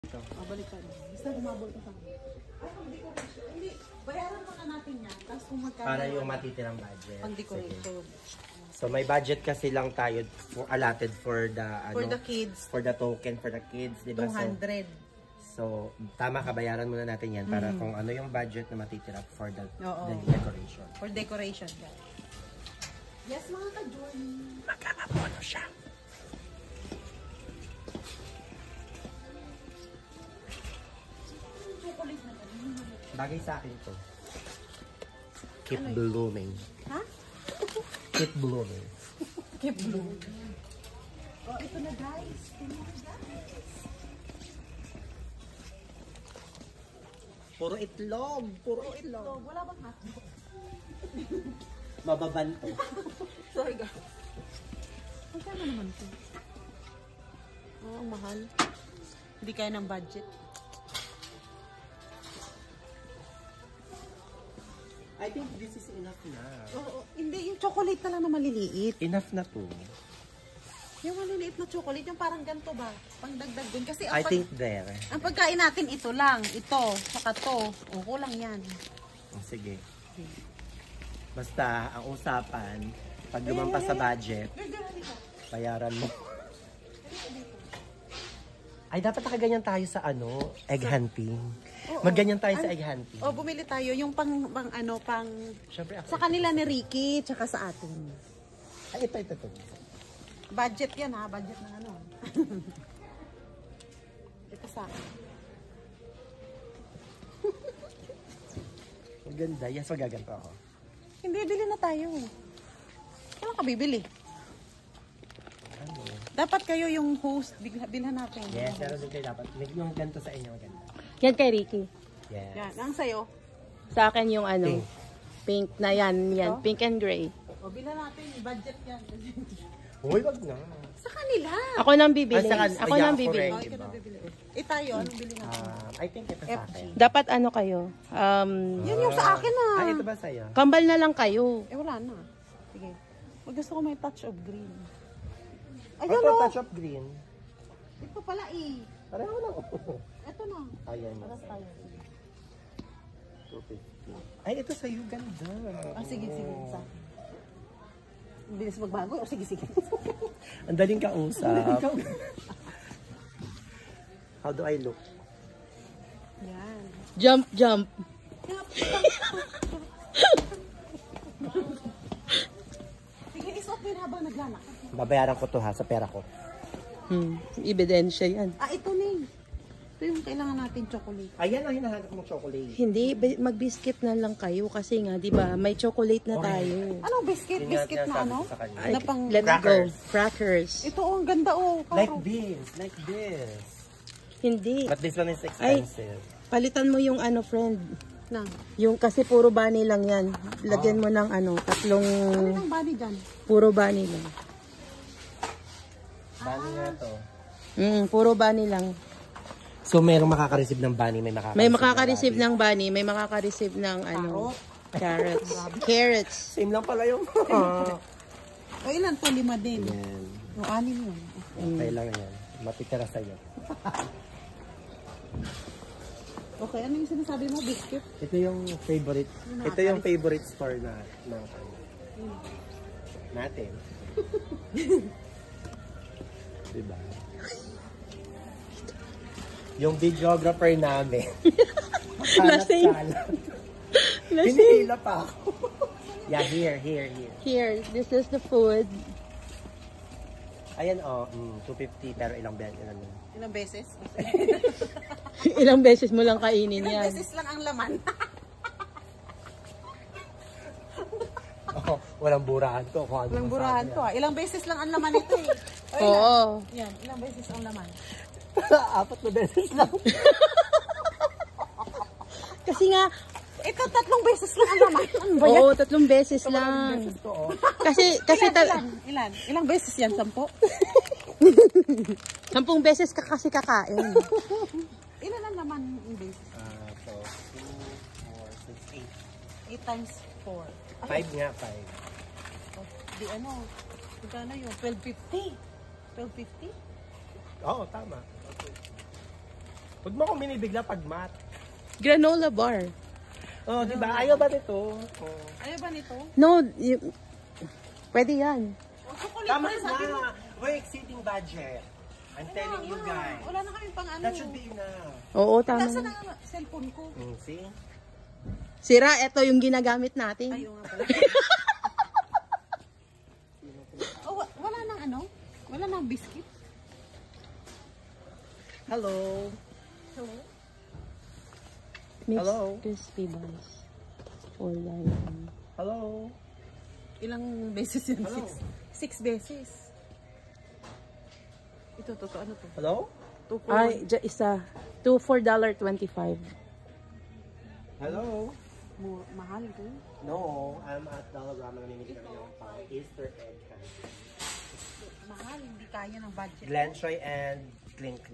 Balikan. Basta gumabol ka sa akin. Ay, pang-decoration. Hindi, bayaran muna natin yan. Tapos kung magkano. Para yung matitirang budget. Pang-decoration. So may budget kasi lang tayo for, allotted for the For the kids. For the token for the kids, di ba? 200. So tama ka, bayaran muna natin yan para kung ano yung budget na matitira for the decoration. For decoration. Yes, mga ka-journey. Magkakabono siya. Chocolate na Bagay sa akin to. Keep blooming. Ha? Keep blooming. Keep blooming. Oh, ito na guys. Tingnan mo guys. Puro itlog. Puro itlog. Wala bang hotdog? Mababan to. Sorry guys. Magkano naman ito? Oh, ang mahal. Hindi kaya ng budget. I think this is enough na. Oo, hindi. Yung chocolate na lang na maliliit. Enough na to. Yung maliliit na chocolate, yung parang ganito ba? Pangdagdag din. Kasi I think there. ang pagkain natin ito lang. Ito, saka to. O, kulang yan. Oh, sige. Basta, ang usapan, pag lumampas sa budget, bayaran mo. Ay, dapat nakaganyan tayo sa ano, egg hunting. Magganyan tayo sa egg hunting. O, bumili tayo yung pang Siyempre ako. sa kanila ni Ricky, tsaka sa atin. Ay, ito. Budget yan ha, budget ng ano. Ito sa akin. Maganda. Yes, magaganto ako. Hindi, bili na tayo. Kailan ka bibili? Ano? Dapat kayo yung host, bilhan natin. Yes, pero din kayo dapat. Yung ganito sa inyo, maganda. Yan kay Ricky. Yes. Yan, ang sayo. Sa akin yung ano, Pink. pink na yan. Ito? Pink and gray. O, bilhan natin, budget yan. Uy, wag na. Sa kanila. Ako nang bibili. Sa Ako yeah, nang ako bibili. rin. Okay, na bibili. Tayo, anong bili natin? I think ito sa akin. Dapat ano kayo? Yan yung sa akin ah. Ay, ito ba sa'yo? Kambal na lang kayo. Wala na. Sige. Gusto ko may touch of green. Ito, Ayan o. touch of green. Ito pala eh. Pareho lang. Ito na. Ayan. Paras tayo. 250. Ay, ito sa'yo. Ganda. Ah, sige. Sa ang bilis magbago. O, sige. Ang daling kausap. How do I look? Yan. Jump. Sige, isuot mo yun habang naglalakad. Babayaran ko to ha, sa pera ko. Ebidensya yan. Ah, ito na eh. Ito yung kailangan natin chocolate. Ayan ang hinahanap mong chocolate. Hindi, mag-biscuit na lang kayo kasi nga, di ba, may chocolate na tayo. Anong biscuit? Yun nga Biscuit na sinasabi ano? ko sa kanya. Ay, Na pang... let's Crackers. go. Crackers. Ito oh, ang ganda oh. Like this. Hindi. But this one is expensive. Palitan mo yung ano, friend. Na. Yung kasi puro bunny lang yan. Lagyan mo ng ano, tatlong Ano yung body dyan? puro bunny lang. Bunny nga to. Puro bunny lang. So, mayroong makaka-receive ng bunny, May makaka-receive ng bunny, may makaka-receive ng ano, carrots. Carrots. Same lang pala yung... O ilan to? 5 din. Yan. O 6 yun. Okay lang yan. Matitira sa'yo. Okay, ano yung sinasabi mo? Biscuit? Ito yung favorite. Ito yung favorite store na natin. Diba? Yung videographer namin. Lasing. Hinihila pa ako. Yeah, here. Here, this is the food. Ayan, 250 pero ilang Ilang beses? Ilang beses mo lang kainin Ilang yan. beses lang ang laman. Walang burahan to. Walang burahan to ah. Ilang beses lang ang laman ito eh. O, Oo. Yan, ilang beses ang laman. 4 na beses lang. Kasi nga, Ito 3 beses lang ang laman. Ano ba yan? oo, 3 beses lang. Beses to, oh. Kasi Ilan? Ilang beses yan? 10? 10 beses ka kasi kakain. Ilan ang laman yung beses? So, 2, 4, 6, 8 times 4. 5 nga, 5. Di ano, magkano yun? 12.50. 12.50? Oo, tama. Huwag mo akong binibigla pag mat. Granola bar. Oh, di ba? Ayaw ba nito? Oh. Ayaw ba nito? No, pwede yan. Tama na. We're exceeding budget. I'm telling you guys. Wala na kami pang ano. That should be enough. Oo, tama. Nasaan ang cellphone ko? See? Sira, eto yung ginagamit natin. Ayaw nga pala. Oh, wala nang ano? Wala nang biscuit? Hello. Hello? Mixed Hello? crispy buns. For lion. Hello. Ilang beses yun? Hello. Six beses. Ito, ano to? Hello? 2 for Ay, isa. 2 for $1.25. Hello. mahal to. No, I'm at Dollarama. Namimili kami ng pang Easter egg candy. Mahal, hindi kaya ng budget. Glentroy and Clink